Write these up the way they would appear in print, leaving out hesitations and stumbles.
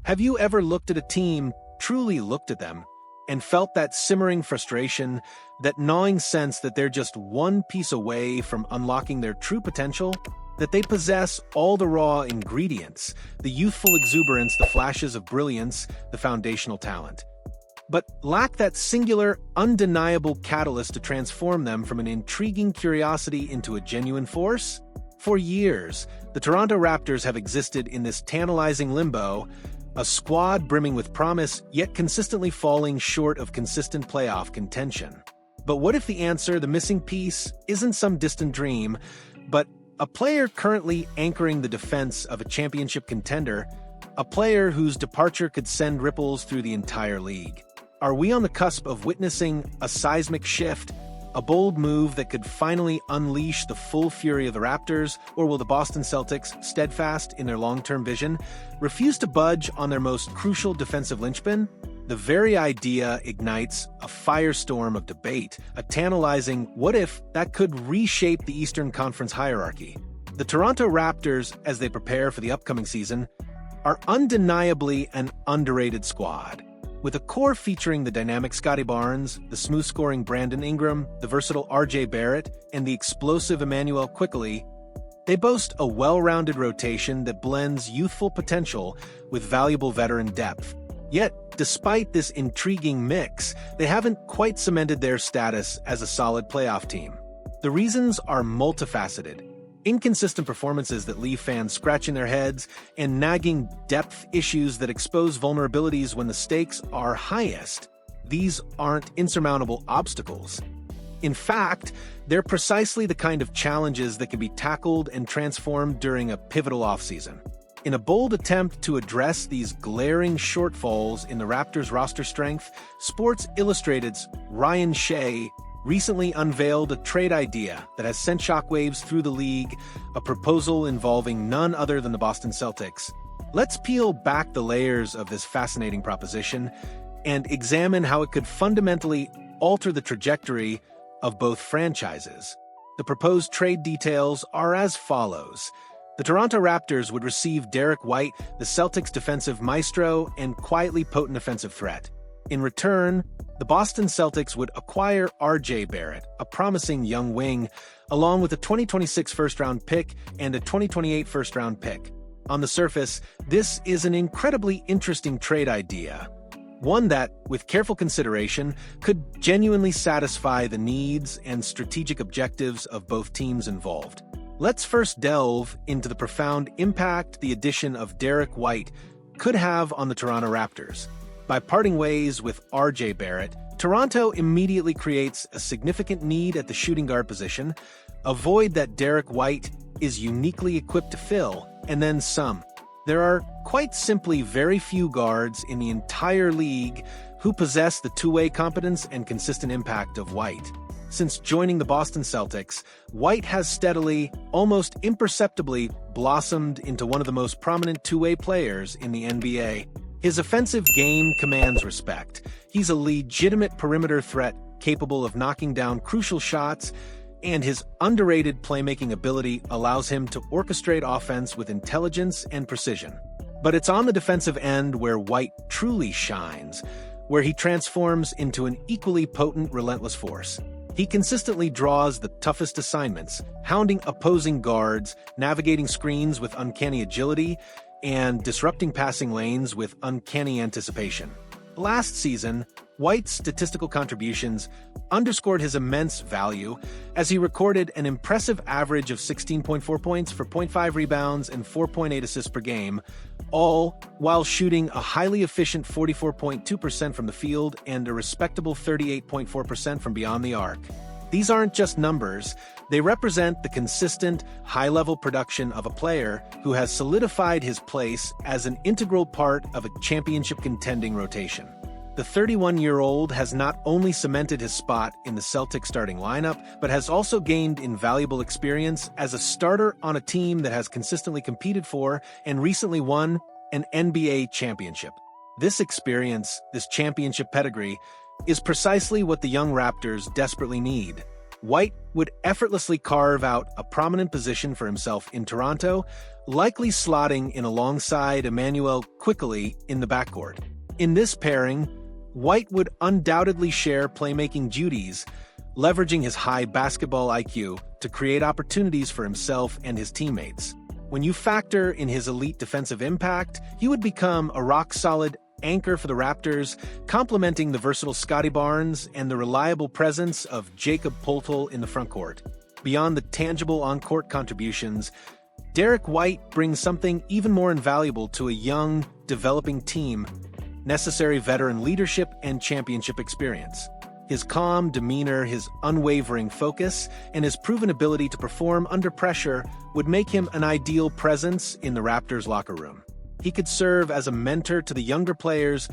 Have you ever looked at a team, truly looked at them, and felt that simmering frustration, that gnawing sense that they're just one piece away from unlocking their true potential? That they possess all the raw ingredients, the youthful exuberance, the flashes of brilliance, the foundational talent, but lack that singular, undeniable catalyst to transform them from an intriguing curiosity into a genuine force? For years, the Toronto Raptors have existed in this tantalizing limbo, a squad brimming with promise, yet consistently falling short of consistent playoff contention. But what if the answer, the missing piece, isn't some distant dream, but a player currently anchoring the defense of a championship contender, a player whose departure could send ripples through the entire league? Are we on the cusp of witnessing a seismic shift, a bold move that could finally unleash the full fury of the Raptors, or will the Boston Celtics, steadfast in their long-term vision, refuse to budge on their most crucial defensive linchpin? The very idea ignites a firestorm of debate, a tantalizing what if that could reshape the Eastern Conference hierarchy. The Toronto Raptors, as they prepare for the upcoming season, are undeniably an underrated squad. With a core featuring the dynamic Scotty Barnes, the smooth-scoring Brandon Ingram, the versatile RJ Barrett, and the explosive Emmanuel Quickley, they boast a well-rounded rotation that blends youthful potential with valuable veteran depth. Yet, despite this intriguing mix, they haven't quite cemented their status as a solid playoff team. The reasons are multifaceted. Inconsistent performances that leave fans scratching their heads, and nagging depth issues that expose vulnerabilities when the stakes are highest. These aren't insurmountable obstacles. In fact, they're precisely the kind of challenges that can be tackled and transformed during a pivotal offseason. In a bold attempt to address these glaring shortfalls in the Raptors' roster strength, Sports Illustrated's Ryan Shea recently unveiled a trade idea that has sent shockwaves through the league, a proposal involving none other than the Boston Celtics. Let's peel back the layers of this fascinating proposition and examine how it could fundamentally alter the trajectory of both franchises. The proposed trade details are as follows. The Toronto Raptors would receive Derrick White, the Celtics' defensive maestro and quietly potent offensive threat. In return, the Boston Celtics would acquire RJ Barrett, a promising young wing, along with a 2026 first-round pick and a 2028 first-round pick. On the surface, this is an incredibly interesting trade idea, one that, with careful consideration, could genuinely satisfy the needs and strategic objectives of both teams involved. Let's first delve into the profound impact the addition of Derrick White could have on the Toronto Raptors. By parting ways with RJ Barrett, Toronto immediately creates a significant need at the shooting guard position, a void that Derrick White is uniquely equipped to fill, and then some. There are quite simply very few guards in the entire league who possess the two-way competence and consistent impact of White. Since joining the Boston Celtics, White has steadily, almost imperceptibly, blossomed into one of the most prominent two-way players in the NBA. His offensive game commands respect. He's a legitimate perimeter threat capable of knocking down crucial shots, and his underrated playmaking ability allows him to orchestrate offense with intelligence and precision. But it's on the defensive end where White truly shines, where he transforms into an equally potent, relentless force. He consistently draws the toughest assignments, hounding opposing guards, navigating screens with uncanny agility, and disrupting passing lanes with uncanny anticipation. Last season, White's statistical contributions underscored his immense value as he recorded an impressive average of 16.4 points for 0.5 rebounds and 4.8 assists per game, all while shooting a highly efficient 44.2% from the field and a respectable 38.4% from beyond the arc. These aren't just numbers, they represent the consistent, high-level production of a player who has solidified his place as an integral part of a championship-contending rotation. The 31-year-old has not only cemented his spot in the Celtics starting lineup, but has also gained invaluable experience as a starter on a team that has consistently competed for and recently won an NBA championship. This experience, this championship pedigree, is precisely what the young Raptors desperately need. White would effortlessly carve out a prominent position for himself in Toronto, likely slotting in alongside Emmanuel Quickly in the backcourt. In this pairing, White would undoubtedly share playmaking duties, leveraging his high basketball IQ to create opportunities for himself and his teammates. When you factor in his elite defensive impact, he would become a rock-solid anchor for the Raptors, complementing the versatile Scottie Barnes and the reliable presence of Jakob Poeltl in the frontcourt. Beyond the tangible on-court contributions, Derrick White brings something even more invaluable to a young, developing team: necessary veteran leadership and championship experience. His calm demeanor, his unwavering focus, and his proven ability to perform under pressure would make him an ideal presence in the Raptors' locker room. He could serve as a mentor to the younger players,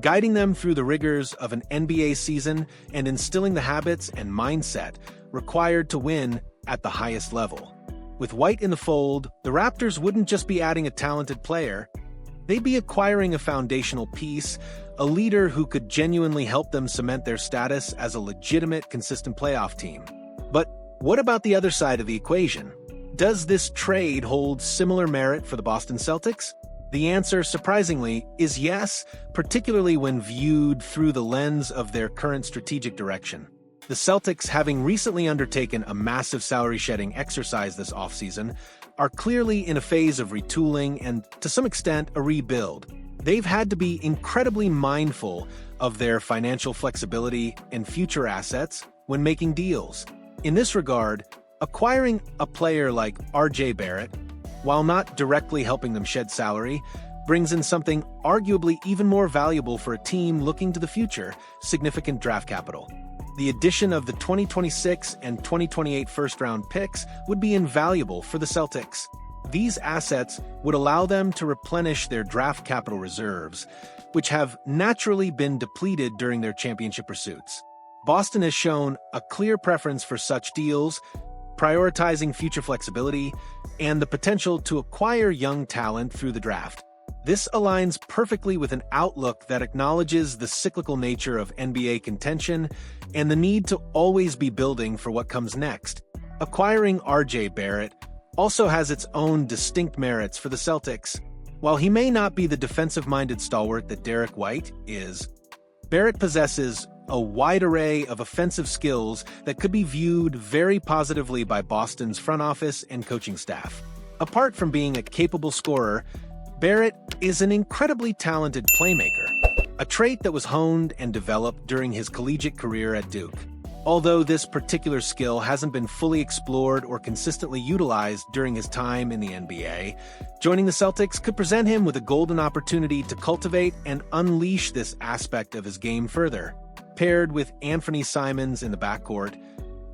guiding them through the rigors of an NBA season and instilling the habits and mindset required to win at the highest level. With White in the fold, the Raptors wouldn't just be adding a talented player, they'd be acquiring a foundational piece, a leader who could genuinely help them cement their status as a legitimate, consistent playoff team. But what about the other side of the equation? Does this trade hold similar merit for the Boston Celtics? The answer, surprisingly, is yes, particularly when viewed through the lens of their current strategic direction. The Celtics, having recently undertaken a massive salary-shedding exercise this offseason, are clearly in a phase of retooling and, to some extent, a rebuild. They've had to be incredibly mindful of their financial flexibility and future assets when making deals. In this regard, acquiring a player like RJ Barrett, while not directly helping them shed salary, brings in something arguably even more valuable for a team looking to the future: significant draft capital. The addition of the 2026 and 2028 first-round picks would be invaluable for the Celtics. These assets would allow them to replenish their draft capital reserves, which have naturally been depleted during their championship pursuits. Boston has shown a clear preference for such deals, prioritizing future flexibility and the potential to acquire young talent through the draft. This aligns perfectly with an outlook that acknowledges the cyclical nature of NBA contention and the need to always be building for what comes next. Acquiring RJ Barrett also has its own distinct merits for the Celtics. While he may not be the defensive-minded stalwart that Derrick White is, Barrett possesses a wide array of offensive skills that could be viewed very positively by Boston's front office and coaching staff. Apart from being a capable scorer, Barrett is an incredibly talented playmaker, a trait that was honed and developed during his collegiate career at Duke. Although this particular skill hasn't been fully explored or consistently utilized during his time in the NBA, joining the Celtics could present him with a golden opportunity to cultivate and unleash this aspect of his game further. Paired with Anthony Simons in the backcourt,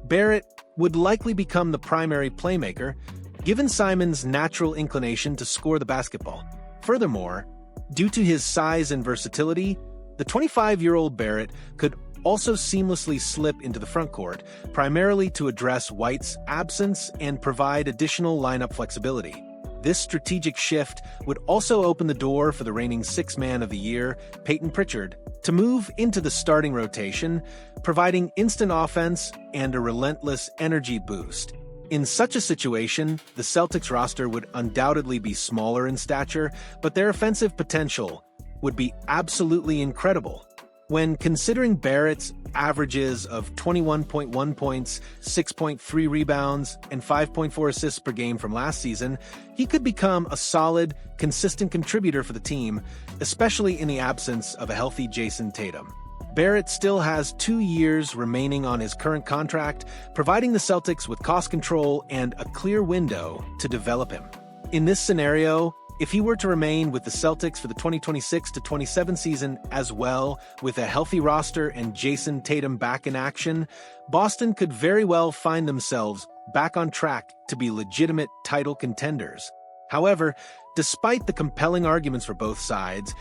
Barrett would likely become the primary playmaker, given Simons' natural inclination to score the basketball. Furthermore, due to his size and versatility, the 25-year-old Barrett could also seamlessly slip into the frontcourt, primarily to address White's absence and provide additional lineup flexibility. This strategic shift would also open the door for the reigning Sixth Man of the Year, Peyton Pritchard, to move into the starting rotation, providing instant offense and a relentless energy boost. In such a situation, the Celtics roster would undoubtedly be smaller in stature, but their offensive potential would be absolutely incredible. When considering Barrett's averages of 21.1 points, 6.3 rebounds, and 5.4 assists per game from last season, he could become a solid, consistent contributor for the team, especially in the absence of a healthy Jason Tatum. Barrett still has 2 years remaining on his current contract, providing the Celtics with cost control and a clear window to develop him. In this scenario, if he were to remain with the Celtics for the 2026-27 season as well, with a healthy roster and Jason Tatum back in action, Boston could very well find themselves back on track to be legitimate title contenders. However, despite the compelling arguments for both sides,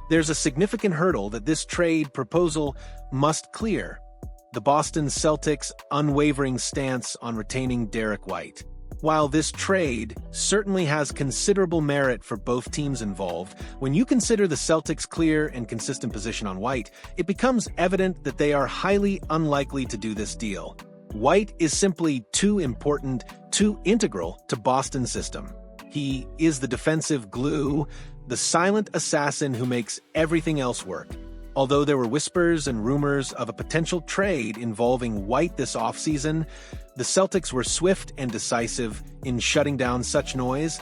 there's a significant hurdle that this trade proposal must clear: the Boston Celtics' unwavering stance on retaining Derrick White. While this trade certainly has considerable merit for both teams involved, when you consider the Celtics' clear and consistent position on White, it becomes evident that they are highly unlikely to do this deal. White is simply too important, too integral to Boston's system. He is the defensive glue, the silent assassin who makes everything else work. Although there were whispers and rumors of a potential trade involving White this offseason, the Celtics were swift and decisive in shutting down such noise,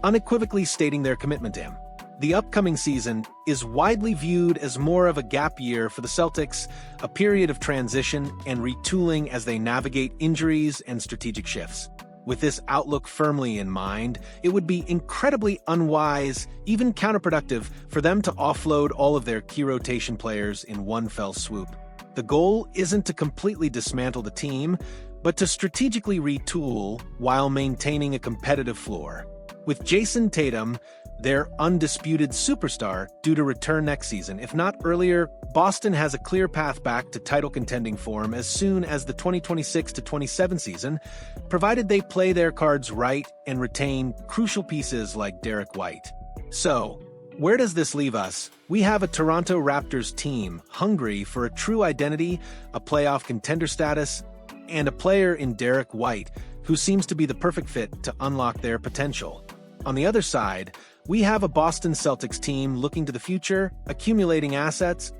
unequivocally stating their commitment to him. The upcoming season is widely viewed as more of a gap year for the Celtics, a period of transition and retooling as they navigate injuries and strategic shifts. With this outlook firmly in mind, it would be incredibly unwise, even counterproductive, for them to offload all of their key rotation players in one fell swoop. The goal isn't to completely dismantle the team, but to strategically retool while maintaining a competitive floor. With Jason Tatum, their undisputed superstar, due to return next season, if not earlier, Boston has a clear path back to title-contending form as soon as the 2026-27 season, provided they play their cards right and retain crucial pieces like Derrick White. So, where does this leave us? We have a Toronto Raptors team hungry for a true identity, a playoff contender status, and a player in Derrick White who seems to be the perfect fit to unlock their potential. On the other side, we have a Boston Celtics team looking to the future, accumulating assets,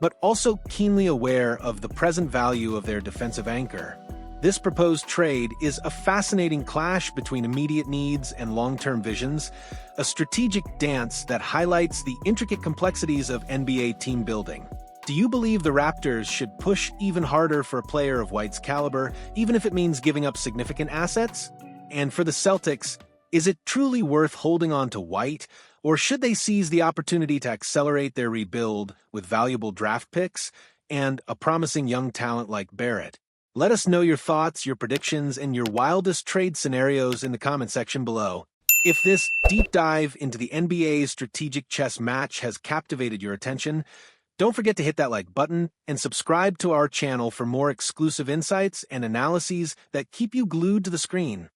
but also keenly aware of the present value of their defensive anchor. This proposed trade is a fascinating clash between immediate needs and long-term visions, a strategic dance that highlights the intricate complexities of NBA team building. Do you believe the Raptors should push even harder for a player of White's caliber, even if it means giving up significant assets? And for the Celtics, is it truly worth holding on to White, or should they seize the opportunity to accelerate their rebuild with valuable draft picks and a promising young talent like Barrett? Let us know your thoughts, your predictions, and your wildest trade scenarios in the comment section below. If this deep dive into the NBA's strategic chess match has captivated your attention, don't forget to hit that like button and subscribe to our channel for more exclusive insights and analyses that keep you glued to the screen.